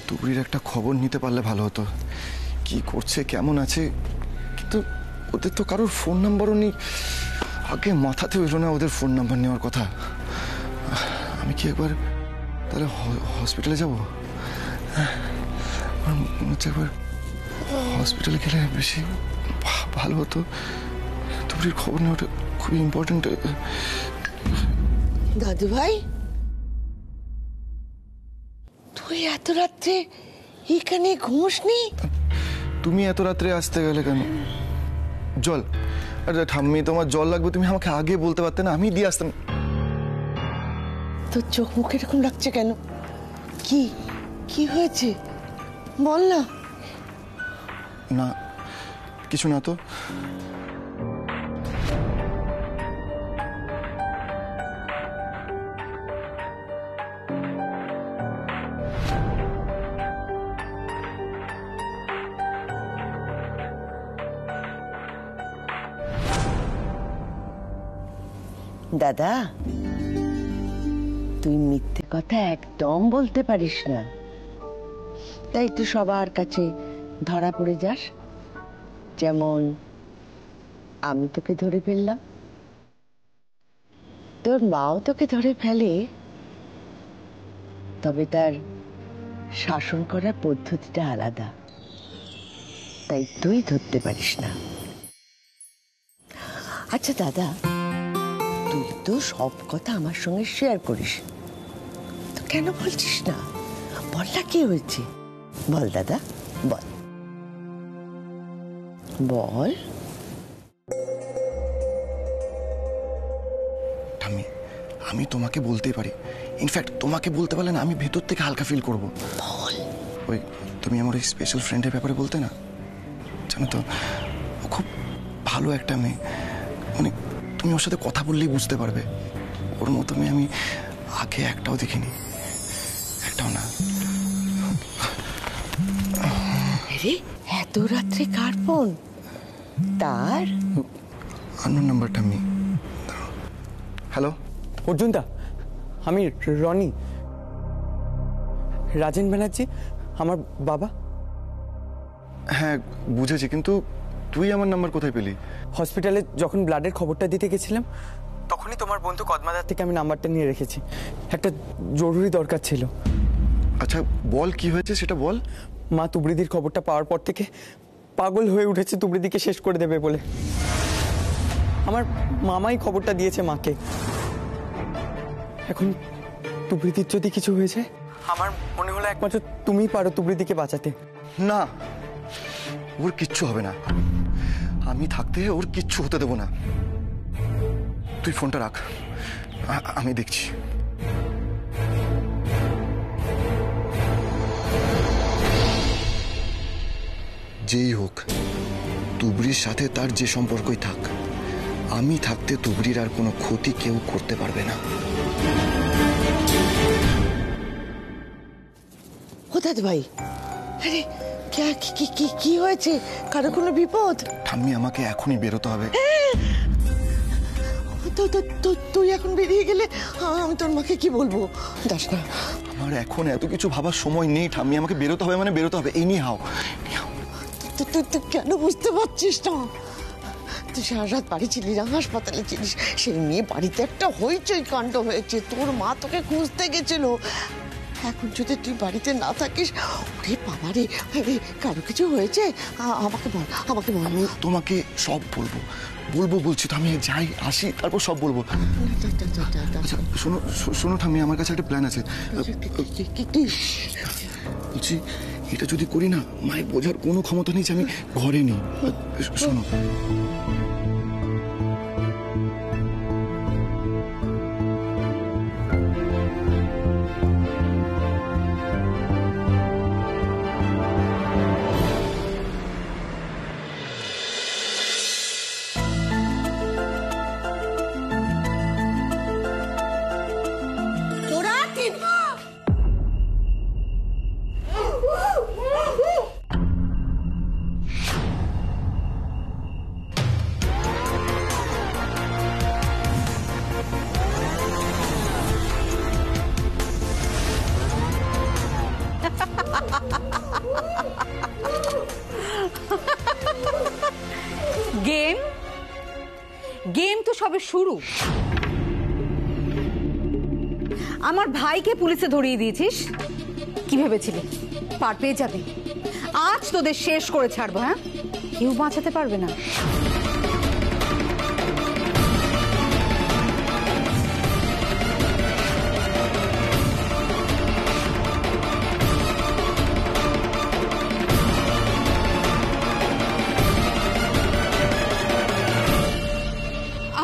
তুবড়ির একটা খবর নিতে পারলে ভালো হতো, কি করছে কেমন আছে। কিন্তু ওদের তো কারোর ফোন নাম্বারও নেই। আগে মাথাতে এলো না ওদের ফোন নাম্বার নেওয়ার কথা। আমি কি একবার তাহলে হসপিটালে যাব? মনে হচ্ছে একবার হসপিটালে গেলে বেশি ভালো হতো। তুবড়ির খবর নেওয়াটা খুবই ইম্পর্টেন্ট। দাদু ভাই, তুই এত রাত্রে এখানে ঘুমোসনি? তুমি এত রাত্রে আসতে গেলে কেন? জল? আরে ঠাম্মি, তোমার জল লাগবে, তুমি আমাকে আগে বলতে পারতে না, আমি দিয়ে আসতাম। তোর চোখ মুখ এরকম লাগছে কেন? কি কি হয়েছে বল না। না কিছু না তো। দাদা, তুই মিথ্যে কথা একদম বলতে পারিস না, তাই তো সবার কাছে ধরা পড়ে যাস। যেমন আমি তোকে ধরে ফেললাম, তোর মাও তোকে ধরে ফেলে, তবে তার শাসন করার পদ্ধতিটা আলাদা, তাই তুই ধরতে পারিস না। আচ্ছা দাদা, তুই তো সব কথা আমার সঙ্গে শেয়ার করিস, তো কেন বলছিস না? বল না, কি হয়েছে বল দাদা, বল বল। ঠাম্মি, আমি তোমাকে বলতেই পারি, ইনফ্যাক্ট তোমাকে বলতে পারলে না আমি ভেতর থেকে হালকা ফিল করব। বল। ওই তুমি আমার ওই স্পেশাল ফ্রেন্ডের ব্যাপারে বলতে না, জানো তো ও খুব ভালো একটা মেয়ে, মানে তুমি ওর সাথে কথা বললেই বুঝতে পারবে। ওর মতো মেয়ে আমি আগে একটাও দেখিনি, একটাও না। আরে এত রাত্রে কার ফোন? তার আননোন নাম্বার। ঠাম্মি, হ্যালো। অর্জুনদা, আমি রনি, রাজেন ব্যানার্জি আমার বাবা। হ্যাঁ বুঝেছি, কিন্তু তুই আমার নাম্বার কোথায় পেলি? হসপিটালে যখন ব্লাডের খবরটা দিতে গেছিলাম তখনই তোমার বন্ধু কদমাদার থেকে আমি নাম্বারটা নিয়ে রেখেছি, একটা জরুরি দরকার ছিল। আচ্ছা বল, কি হয়েছে সেটা বল। মা তুবড়িদির খবরটা পাওয়ার পর থেকে পাগল হয়ে উঠেছে তুবড়িদিকে শেষ করে দেবে বলে। আমার মামাই খবরটা দিয়েছে মাকে। এখন তুবড়িদির যদি কিছু হয়ে যায়, আমার মনে হলো একমাত্র তুমিই পারো তুবড়িদিকে বাঁচাতে। না, ওর কিচ্ছু হবে না, আমি থাকতে ওর কিচ্ছু হতে দেবো না। তুই ফোনটা রাখ, আমি দেখছি। যেই হোক, তুবড়ির সাথে তার যে সম্পর্কই থাক, আমি থাকতে তুবড়ির আর কোনো ক্ষতি কেউ করতে পারবে না। ও দাদু ভাই, আরে কি হয়েছে? কারো কোনো বিপদ? ঠাম্মি, আমাকে এখনই বেরোতে হবে। তুই এখন বেরিয়ে গেলে আমি তোর মাকে কি বলবো? দাস না। আমার এখন এত কিছু ভাবার সময় নেই ঠাম্মি, আমাকে বেরোতে হবে, মানে বেরোতে হবে। এই নিয়ে হাও। তুই কেন বুঝতে পারছিস না? তুই সারা রাত বাড়ি ছিলি না, হাসপাতালে ছিলিস, সেই নিয়ে বাড়িতে একটা হইচই কাণ্ড হয়েছে। তোর মা তোকে খুঁজতে গেছিল। এখন যদি তুই বাড়িতে না থাকিস, ওরে বাবা রে, কারো কিছু হয়েছে আমাকে বল, আমাকে বল। তোমাকে সব বলবো বলবো বলছি তো, আমি যাই আসি তারপর সব বলবো। আচ্ছা শোনো শোনো ঠাম্মি, আমার কাছে একটা প্ল্যান আছে। বলছি, এটা যদি করি না, মায়ের বোঝার কোনো ক্ষমতা নেই যে আমি ঘরে নেই। শোনো, গেম তো সবে শুরু। আমার ভাইকে পুলিশে ধরিয়ে দিয়েছিস, কি ভেবেছিলি পার পেয়ে যাবি? আজ তোদের শেষ করে ছাড়বো। হ্যাঁ, কেউ বাঁচাতে পারবে না।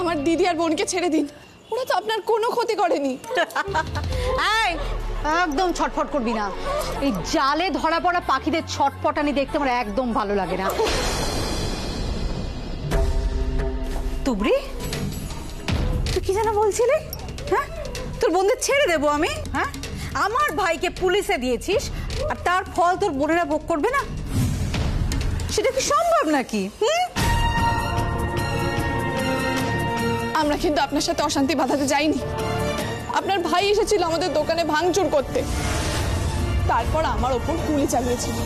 আমার দিদি আর বোনকে ছেড়ে দিন, ওরা তো আপনার কোনো ক্ষতি করেনি। এই, একদম ছটফট করবি না। এই জালে ধরা পড়া পাখিদের ছটফটানি দেখতে আমার একদম ভালো লাগে না। তুবড়ি, তুই কি যেন বলছিলি? হ্যাঁ, তোর বন্ধু ছেড়ে দেবো আমি? হ্যাঁ, আমার ভাইকে পুলিশে দিয়েছিস আর তার ফল তোর বোনেরা ভোগ করবে না? সেটা কি সম্ভব নাকি? আমরা কিন্তু আপনার সাথে অশান্তি বাঁধাতে যাইনি। আপনার ভাই এসেছিল আমাদের দোকানে ভাঙচুর করতে, তারপর আমার ওপর গুলি চালিয়েছিল।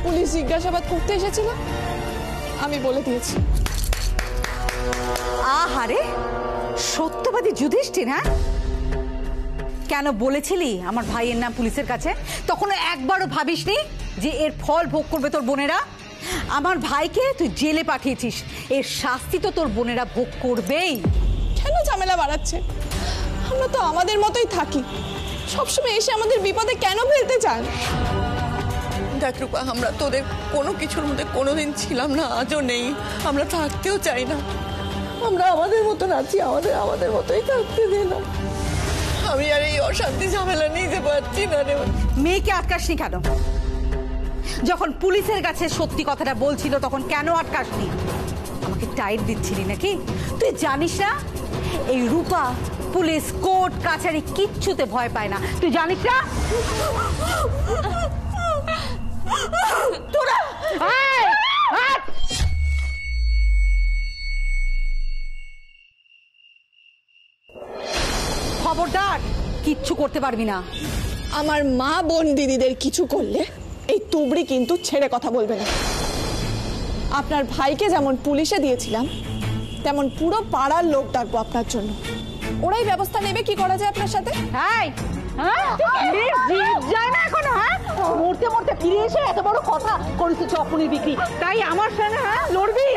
পুলিশ জিজ্ঞাসাবাদ করতে এসেছিল, আমি বলে দিয়েছি। আহারে, সত্যবাদী যুধিষ্ঠির। হ্যাঁ, কেন বলেছিলি আমার ভাইয়ের নাম পুলিশের কাছে? তখন একবারও ভাবিসনি যে এর ফল ভোগ করবে তোর বোনেরা? আমার ভাইকে তুই জেলে পাঠিয়েছিস, এর শাস্তি তো তোর বোনেরা ভোগ করবেই। কেন ঝামেলা বাড়াচ্ছে? আমরা তো আমাদের মতোই থাকি, সবসময় এসে আমাদের বিপদে কেন ফেলতে চান? দেখ রূপা, আমরা তোদের কোনো কিছুর মধ্যে কোনোদিন ছিলাম না, আজও নেই, আমরা থাকতেও চাই না। আমরা আমাদের মতন আছি, আমাদের মতোই থাকতে দে না। আমি আর এই অশান্তি ঝামেলা নিতে পারছি না রে। মেয়েকে আটকাসনি কেন? যখন পুলিশের কাছে সত্যি কথাটা বলছিল তখন কেন আটকাসনি? আমাকে টাইট দিচ্ছিলি নাকি? তুই জানিস না এই রূপা পুলিশ কোর্ট কাছারি কিচ্ছুতে ভয় পায় না? তুই জানিস না? তোরা খবরদার, কিচ্ছু করতে পারবি না। আমার মা বোন দিদিদের কিছু করলে এই তুবড়ি কিন্তু ছেড়ে কথা বলবে না। আপনার ভাইকে যেমন পুলিশে দিয়েছিলাম, তেমন পুরো পাড়ার লোক ডাকবো আপনার জন্য। ওরাই ব্যবস্থা নেবে কি করা যায় আপনার সাথে। মরতে মরতে ফিরে এসে এত বড় কথা করিস চকুনি বিক্রি, তাই আমার সঙ্গে লড়বি?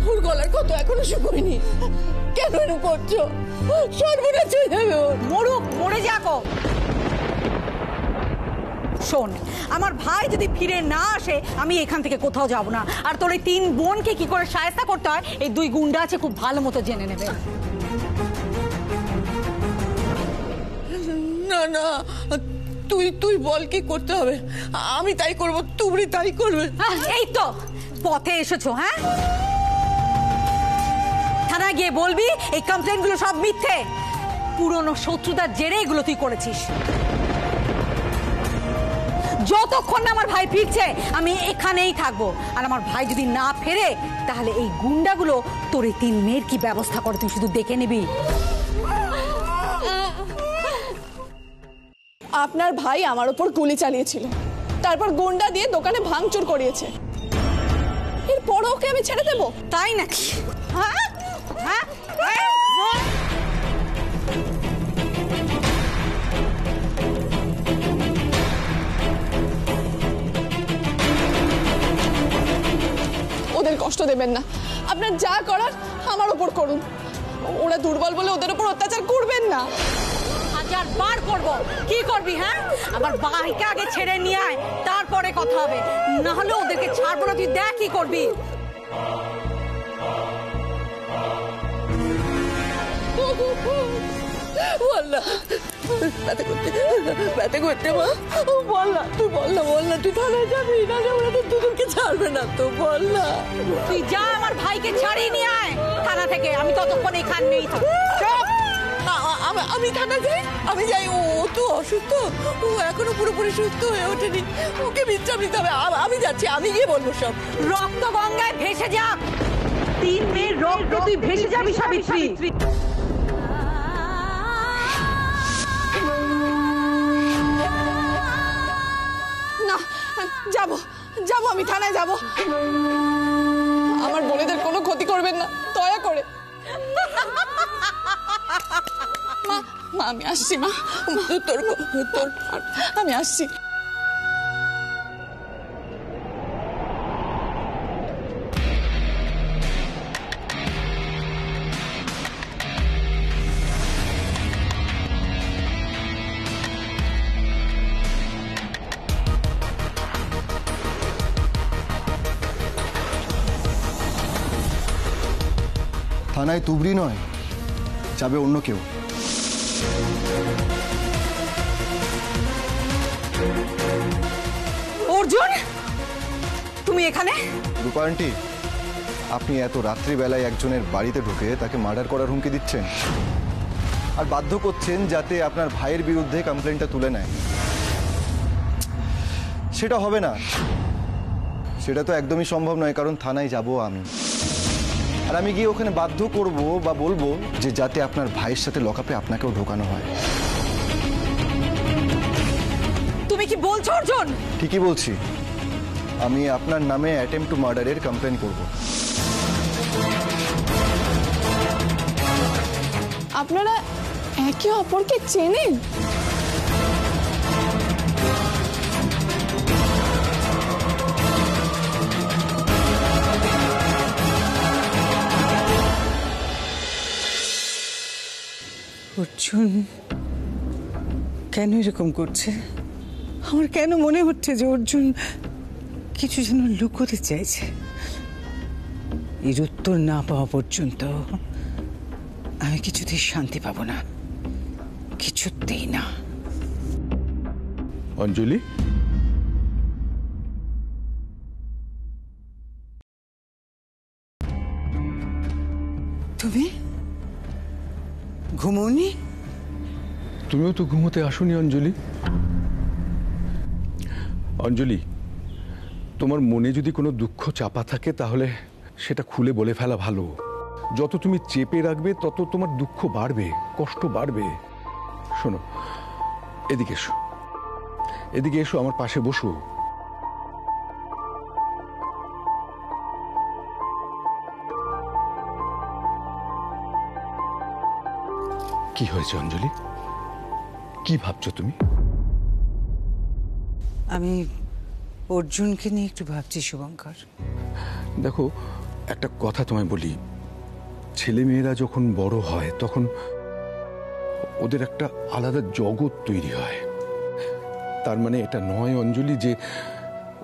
ওর গলার কত এখনো শুকোয়নি, কেন এরকম করছো? সর্বনাশ হয়ে যাবে ওর। মরুক, মরে যাকো। শোন, আমার ভাই যদি ফিরে না আসে আমি এখান থেকে কোথাও যাব না। আর তোর এই তিন বোনকে কি করে সাহায্য করতে হয় এই দুই গুন্ডা আছে খুব ভালো মতো জেনে নেবে। না না, তুই বল কি করতে হবে, আমি তাই করব, তুবড়ি তাই করবে। এই তো পথে এসেছো। হ্যাঁ, থানায় গিয়ে বলবি এই কমপ্লেন গুলো সব মিথ্যে, পুরনো শত্রুতার জেরে এগুলো তুই করেছিস। যতক্ষণ না আমার ভাই ফিরছে আমি এখানেই থাকবো। আর আমার ভাই যদি না ফেরে তাহলে এই গুন্ডাগুলো তোর এই তিন মেয়ের কি ব্যবস্থা করে তুই শুধু দেখে নিবি। আপনার ভাই আমার ওপর গুলি চালিয়েছিল, তারপর গুন্ডা দিয়ে দোকানে ভাঙচুর করিয়েছে, এরপর ওকে আমি ছেড়ে দেবো? তাই নাকি? হ্যাঁ হ্যাঁ, ওদের কষ্ট দেবেন না, আপনার যা করার আমার ওপর করুন। ওরা দুর্বল বলে ওদের উপর অত্যাচার করবেন না। হাজার বার করবো। কি করবি? হ্যাঁ, আমার ভাইকে আগে ছেড়ে নিয়ে আয়, তারপরে কথা হবে। না হলে ওদেরকে ছাড়বো না, তুই দেখ কি করবি। ব্যথা করতে মা, বল না, তুই থানায় যাবি না? ওরা তো দুজনকে ছাড়বে না তো, বল না। তুই যা, আমার ভাইকে ছাড়িয়ে নিয়ে আয় থানা থেকে, আমি ততক্ষণ এখান নেই। আমি থানা যাই, আমি যাই। ও তো অসুস্থ, ও এখনো পুরোপুরি সুস্থ হয়ে ওঠেনি, ওকে বিশ্রাম নিতে হবে। আমি যাচ্ছি, আমি গিয়ে বলবো সব। রক্ত গঙ্গায় ভেসে যাক, 3 মেয়ের রক্তে তুই ভেসে যাবি সাবিত্রী। না, যাব যাব, আমি থানায় যাব। আমার বোনেদের কোনো ক্ষতি করবেন না, দয়া করে। মা, মা আমি আসছি। মা, তোর আমি আসছি। থানায় তুবড়ি নয়, যাবে অন্য কেউ। অর্জুন, তুমি এখানে? রূপা আন্টি, আপনি এত রাত্রিবেলায় একজনের বাড়িতে ঢুকে তাকে মার্ডার করার হুমকি দিচ্ছেন আর বাধ্য করছেন যাতে আপনার ভাইয়ের বিরুদ্ধে কমপ্লেনটা তুলে নেয়। সেটা হবে না, সেটা তো একদমই সম্ভব নয়, কারণ থানায় যাব আমি। আর আমি গিয়ে ওখানে বাধ্য করব বা বলবো যে যাতে আপনার ভাইয়ের সাথে লকআপে আপনাকেও ঢোকানো হয়। তুমি কি বলছো অর্জুন? ঠিকই বলছি, আমি আপনার নামে অ্যাটেম্প টু মার্ডারের কমপ্লেন করব। আপনারা একে অপরকে চেনেন? অর্জুন কেন এরকম করছে? আমার কেন মনে হচ্ছে যে অর্জুন কিছু যেন লুকোতে চাইছে। এর উত্তর না পাওয়া পর্যন্ত আমি কিছুতেই শান্তি পাবো না, কিছুতেই না। অঞ্জলি, তুমি ঘুমোনি? তুমিও তো ঘুমোতে আসোনি অঞ্জলি। অঞ্জলি, তোমার মনে যদি কোনো দুঃখ চাপা থাকে তাহলে সেটা খুলে বলে ফেলা ভালো। যত তুমি চেপে রাখবে তত তোমার দুঃখ বাড়বে, কষ্ট বাড়বে। শোনো, এদিকে এসো, এদিকে এসো, আমার পাশে বসো। কি হয়েছে অঞ্জলি? কি ভাবছো তুমি? আমি অর্জুনকে নিয়ে একটু ভাবছি শুভঙ্কর। দেখো, একটা কথা তোমায় বলি, ছেলে মেয়েরা যখন বড় হয় তখন ওদের একটা আলাদা জগৎ তৈরি হয়। তার মানে এটা নয় অঞ্জলি যে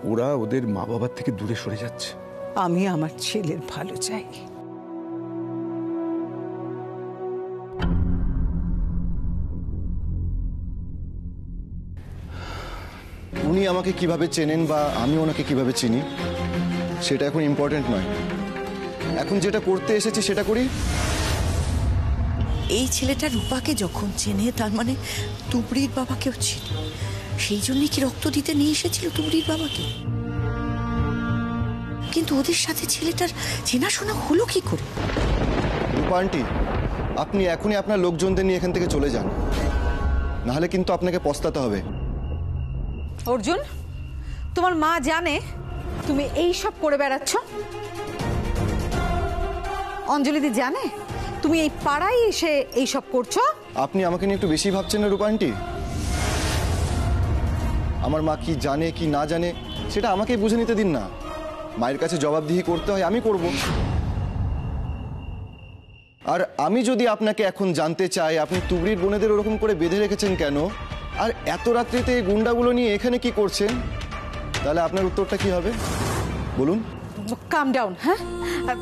ওরা ওদের মা বাবার থেকে দূরে সরে যাচ্ছে। আমি আমার ছেলের ভালো চাই। উনি আমাকে কিভাবে চেনেন বা আমি ওনাকে কিভাবে চিনি সেটা এখন ইম্পর্টেন্ট নয়। এখন যেটা করতে এসেছি সেটা করি। এই ছেলেটা রূপাকে যখন চেনে, তার মানে তুবড়ির বাবাকেও চেনে। সেই জন্যই কি রক্ত দিতে নিয়ে এসেছিল তুবড়ির বাবাকে? কিন্তু ওদের সাথে ছেলেটার চেনাশোনা হলো কি করে? রূপা আন্টি, আপনি এখনই আপনার লোকজনদের নিয়ে এখান থেকে চলে যান, নাহলে কিন্তু আপনাকে পস্তাতে হবে। অর্জুন, তোমার মা জানে তুমি এই সব করে বেড়াচ্ছ? অঞ্জলিদি জানে তুমি এই পাড়ায় এসে এই সব করছো? আপনি আমাকে নিয়ে একটু বেশি ভাবছেন না রূপা আন্টি? আমার মা কি জানে কি না জানে সেটা আমাকেই বুঝে নিতে দিন না। মায়ের কাছে জবাবদিহি করতে হয়, আমি করব। আর আমি যদি আপনাকে এখন জানতে চাই আপনি তুবড়ির বোনেদের ওরকম করে বেঁধে রেখেছেন কেন, আর এত রাত্রিতে এই গুন্ডাগুলো নিয়ে এখানে কি করছেন, তাহলে আপনার উত্তরটা কি হবে বলুন? কাম ডাউন। হ্যাঁ,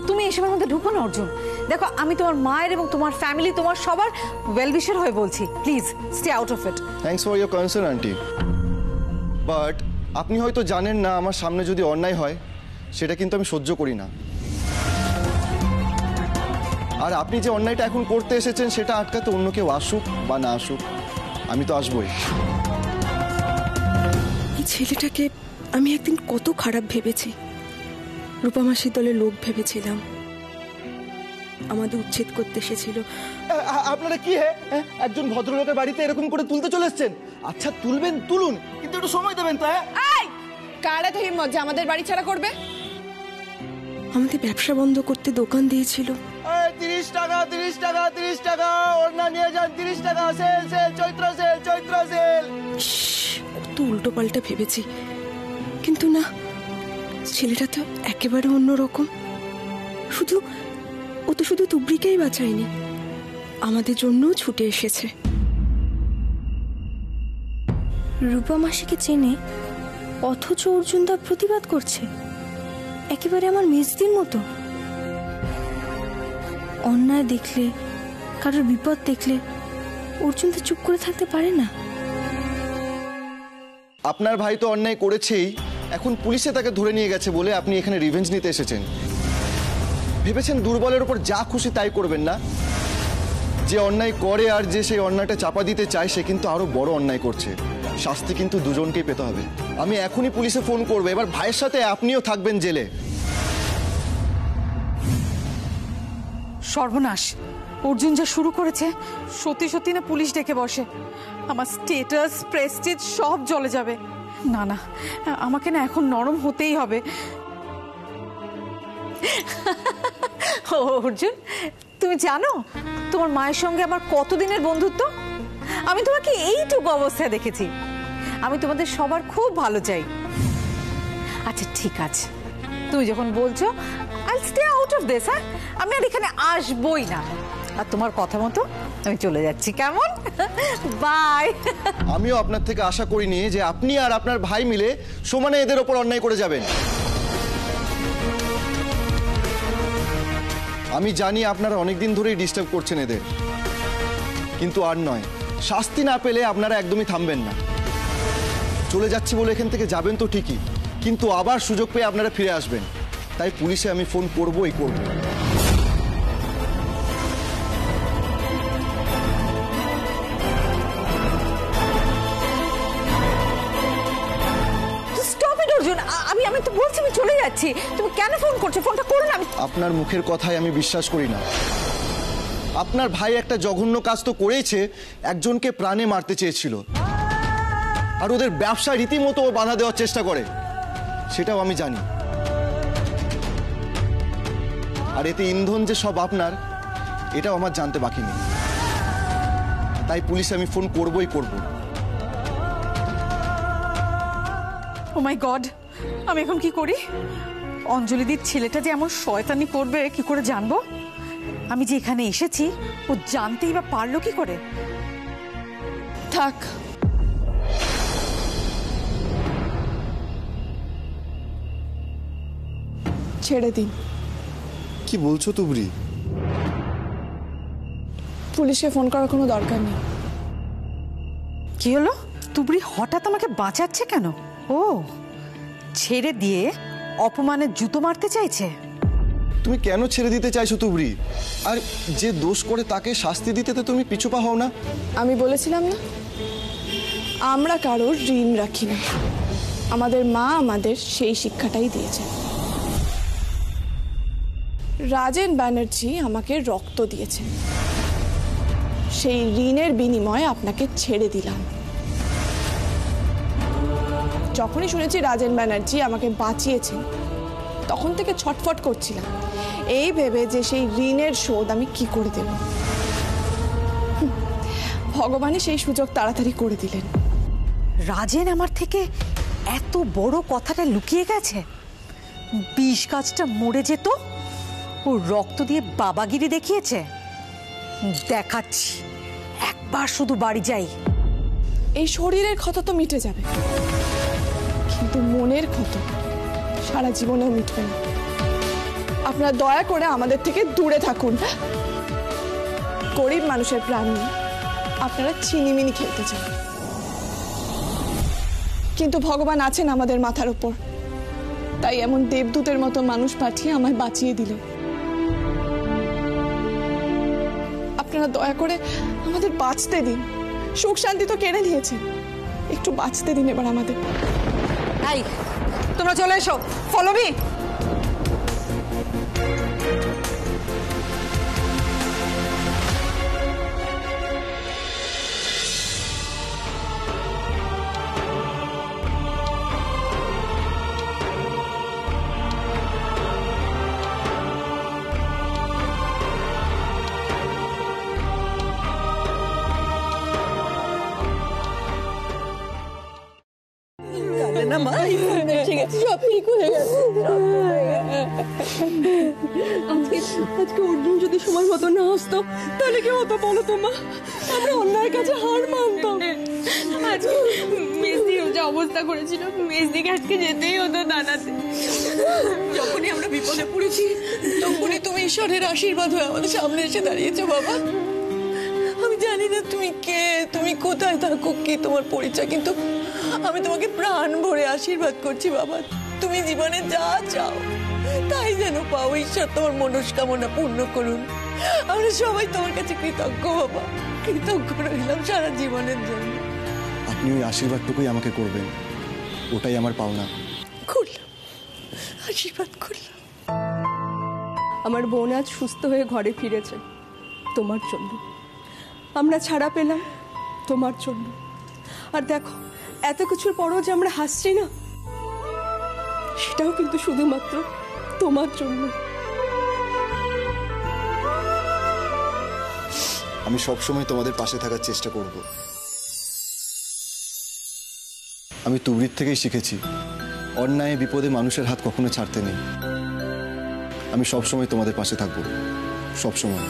তুমি এসবের মধ্যে ঢুকো না অর্জুন। দেখো, আমি তোমার মায়ের এবং তোমার ফ্যামিলি, তোমার সবার ওয়েলউইশার হয়ে বলছি, please stay out of it. Thanks for your concern aunty, but আপনি হয়তো জানেন না আমার সামনে যদি অন্যায় হয় সেটা কিন্তু আমি সহ্য করি না। আর আপনি যে অন্যায়টা এখন করতে এসেছেন সেটা আটকাতে অন্য কেউ আসুক বা না আসুক, আমি তো আসবই। এই ছেলেটাকে আমি একদিন কত খারাপ ভেবেছি, রূপামাসির দলের লোক ভেবেছিলাম, আমাদের উচ্ছেদ করতে এসেছিল। আপনারা কি একজন ভদ্রলোকের বাড়িতে এরকম করে তুলতে চলে এসেছেন? আচ্ছা তুলবেন, তুলুন, কিন্তু একটু সময় দেবেন তো। কার এত হিম্মত যে আমাদের বাড়ি ছাড়া করবে? আমাদের ব্যবসা বন্ধ করতে দোকান দিয়েছিল। 30 টাকা 30 টাকা 30 টাকা, ওড়না নিয়ে যান 30 টাকা, সেল সেল, চৈত্র সেল, চৈত্র সেল। কত উল্টো পাল্টা ভেবেছি, কিন্তু না, ছেলেটা তো একেবারে অন্যরকম। ও তো শুধু তুবড়িকেই বাঁচায়নি, আমাদের জন্যও ছুটে এসেছে। রূপা মাসিকে চেনে, অথচ অর্জুনদা প্রতিবাদ করছে, একেবারে আমার মেজদির মতো। অন্যায় দেখলে, কারোর বিপদ দেখলে অর্জুন তো চুপ করে থাকতে পারে না। আপনার ভাই তো অন্যায় করেছেই, এখন পুলিশে তাকে ধরে নিয়ে গেছে বলে আপনি এখানে রিভেঞ্জ নিতে এসেছেন। ভেবেছেন দুর্বলের উপর যা খুশি তাই করবেন না? যে অন্যায় করে আর যে সেই অন্যায়টা চাপা দিতে চায় সে কিন্তু আরো বড় অন্যায় করছে। শাস্তি কিন্তু দুজনকেই পেতে হবে। আমি এখনই পুলিশে ফোন করবো, এবার ভাইয়ের সাথে আপনিও থাকবেন জেলে। সর্বনাশ, অর্জুন যা শুরু করেছে, সত্যি সত্যি না পুলিশ ডেকে বসে, আমার স্টেটাস প্রেস্টিজ সব জ্বলে যাবে। না না, আমাকে না এখন নরম হতেই হবে। অর্জুন, তুমি জানো তোমার মায়ের সঙ্গে আমার কতদিনের বন্ধুত্ব? আমি তোমাকে এইটুকু অবস্থায় দেখেছি। আমি তোমাদের সবার খুব ভালো চাই। আচ্ছা ঠিক আছে, তুমি যখন বলছো I stay out of this. হ্যাঁ, আমি আর এখানে আসবই না, আর তোমার কথা মতো আমি চলে যাচ্ছি। কেমন? বাই। আমিও আপনার থেকে আশা করিনি যে আপনি আর আপনার ভাই মিলে সমানে এদের ওপর অন্যায় করে যাবেন। আমি জানি আপনারা অনেকদিন ধরেই ডিস্টার্ব করছেন এদের, কিন্তু আর নয়, শাস্তি না পেলে আপনারা একদমই থামবেন না। চলে যাচ্ছি বলে এখান থেকে যাবেন তো ঠিকই, কিন্তু আবার সুযোগ পেয়ে আপনারা ফিরে আসবেন। তাই পুলিশে আমি ফোন করবই করব। আমি তো বলছি আমি চলে যাচ্ছি, তুমি কেন ফোন করছো? ফোনটা করো না। আপনার মুখের কথায় আমি বিশ্বাস করি না। আপনার ভাই একটা জঘন্য কাজ তো করেইছে, একজনকে প্রাণে মারতে চেয়েছিল, আর ওদের ব্যবসা রীতিমতো বাধা দেওয়ার চেষ্টা করে, সেটাও আমি জানি। আর এতে ইন্ধন যে সব আপনার, এটাও আমার জানতে বাকি নেই। তাই পুলিশে আমি ফোন করবই করব। ও মাই গড, আমি এখন কি করি? অঞ্জলিদির ছেলেটা যে এমন শয়তানি করবে কি করে জানবো? আমি যে এখানে এসেছি ও জানতেই বা পারলো কি করে? থাক, ছেড়ে দিন। কি বলছো তুবড়ি? পুলিশে ফোন করার কোনো দরকার নেই। কি হলো? তুবড়ি হঠাৎ আমাকে বাঁচাচ্ছে কেন? ও, ছেড়ে দিয়ে অপমানের জুতো মারতে চাইছে। তুমি কেন ছেড়ে দিতে চাইছো তুবড়ি? আর যে দোষ করে তাকে শাস্তি দিতে তো তুমি পিছুপা হও না। আমি বলেছিলাম না, আমরা কারোর ঋণ রাখি না। আমাদের মা আমাদের সেই শিক্ষাটাই দিয়েছে। রাজেন ব্যানার্জি আমাকে রক্ত দিয়েছে, সেই ঋণের বিনিময়ে আপনাকে ছেড়ে দিলাম। যখনই শুনেছি রাজেন ব্যানার্জি আমাকে বাঁচিয়েছেন, তখন থেকে ছটফট করছিলাম, এই ভেবে যে সেই ঋণের শোধ আমি কি করে দেব। ভগবানই সেই সুযোগ তাড়াতাড়ি করে দিলেন। রাজেন আমার থেকে এত বড় কথাটা লুকিয়ে গেছে। বিষ গাছটা মরে যেত, ও রক্ত দিয়ে বাবাগিরি দেখিয়েছে। দেখাচ্ছি, একবার শুধু বাড়ি যাই। এই শরীরের ক্ষত তো মিটে যাবে, কিন্তু মনের ক্ষত সারা জীবনেও মিটবে না। আপনারা দয়া করে আমাদের থেকে দূরে থাকুন। গরিব মানুষের প্রাণ নিয়ে আপনারা চিনিমিনি খেলতে চান, কিন্তু ভগবান আছেন আমাদের মাথার উপর, তাই এমন দেবদূতের মতো মানুষ পাঠিয়ে আমায় বাঁচিয়ে দিলেন। আপনারা দয়া করে আমাদের বাঁচতে দিন। সুখ শান্তি তো কেড়ে নিয়েছেন, একটু বাঁচতে দিন এবার আমাদের। এই তোমরা চলে এসো, ফলো মি। আজকে অর্জুন যদি সময় মতো না আসতো তাহলে কি হতো বলো তো মা? আমরা অন্যায়ের কাছে হার মানতাম। আজকে মেজদির যে অবস্থা করেছিল, মেজদিকে আজকে যেতেই হতো দাদাতে। যখনই আমরা বিপদে পড়েছি তখনই তুমি ঈশ্বরের আশীর্বাদ হয়ে আমাদের সামনে এসে দাঁড়িয়েছো বাবা। আমি জানি না তুমি কে, তুমি কোথায় থাকো, কি তোমার পরিচয়, কিন্তু আমি তোমাকে প্রাণ ভরে আশীর্বাদ করছি বাবা। তুমি জীবনে যা চাও তাই যেন পাও। ঈশ্বর তোমার মনস্কামনা পূর্ণ করুন। আমরা সবাই তোমার কাছে কৃতজ্ঞ বাবা, কৃতজ্ঞ রইলাম সারা জীবনের জন্য। আপনি ওই আশীর্বাদটুকুই আমাকে করবেন, ওটাই আমার পাওনা। করলাম, আশীর্বাদ করলাম। আমার বোন আজ সুস্থ হয়ে ঘরে ফিরেছে তোমার জন্য। আমরা ছাড়া পেলাম তোমার জন্য। আর দেখো, এত কিছুর পরও যে আমরা হাসছি না, সেটাও কিন্তু শুধুমাত্র তোমার জন্য। আমি সবসময় তোমাদের পাশে থাকার চেষ্টা করব। আমি তুবড়ির থেকেই শিখেছি অন্যায় বিপদে মানুষের হাত কখনো ছাড়তে নেই। আমি সবসময় তোমাদের পাশে থাকবো, সবসময়।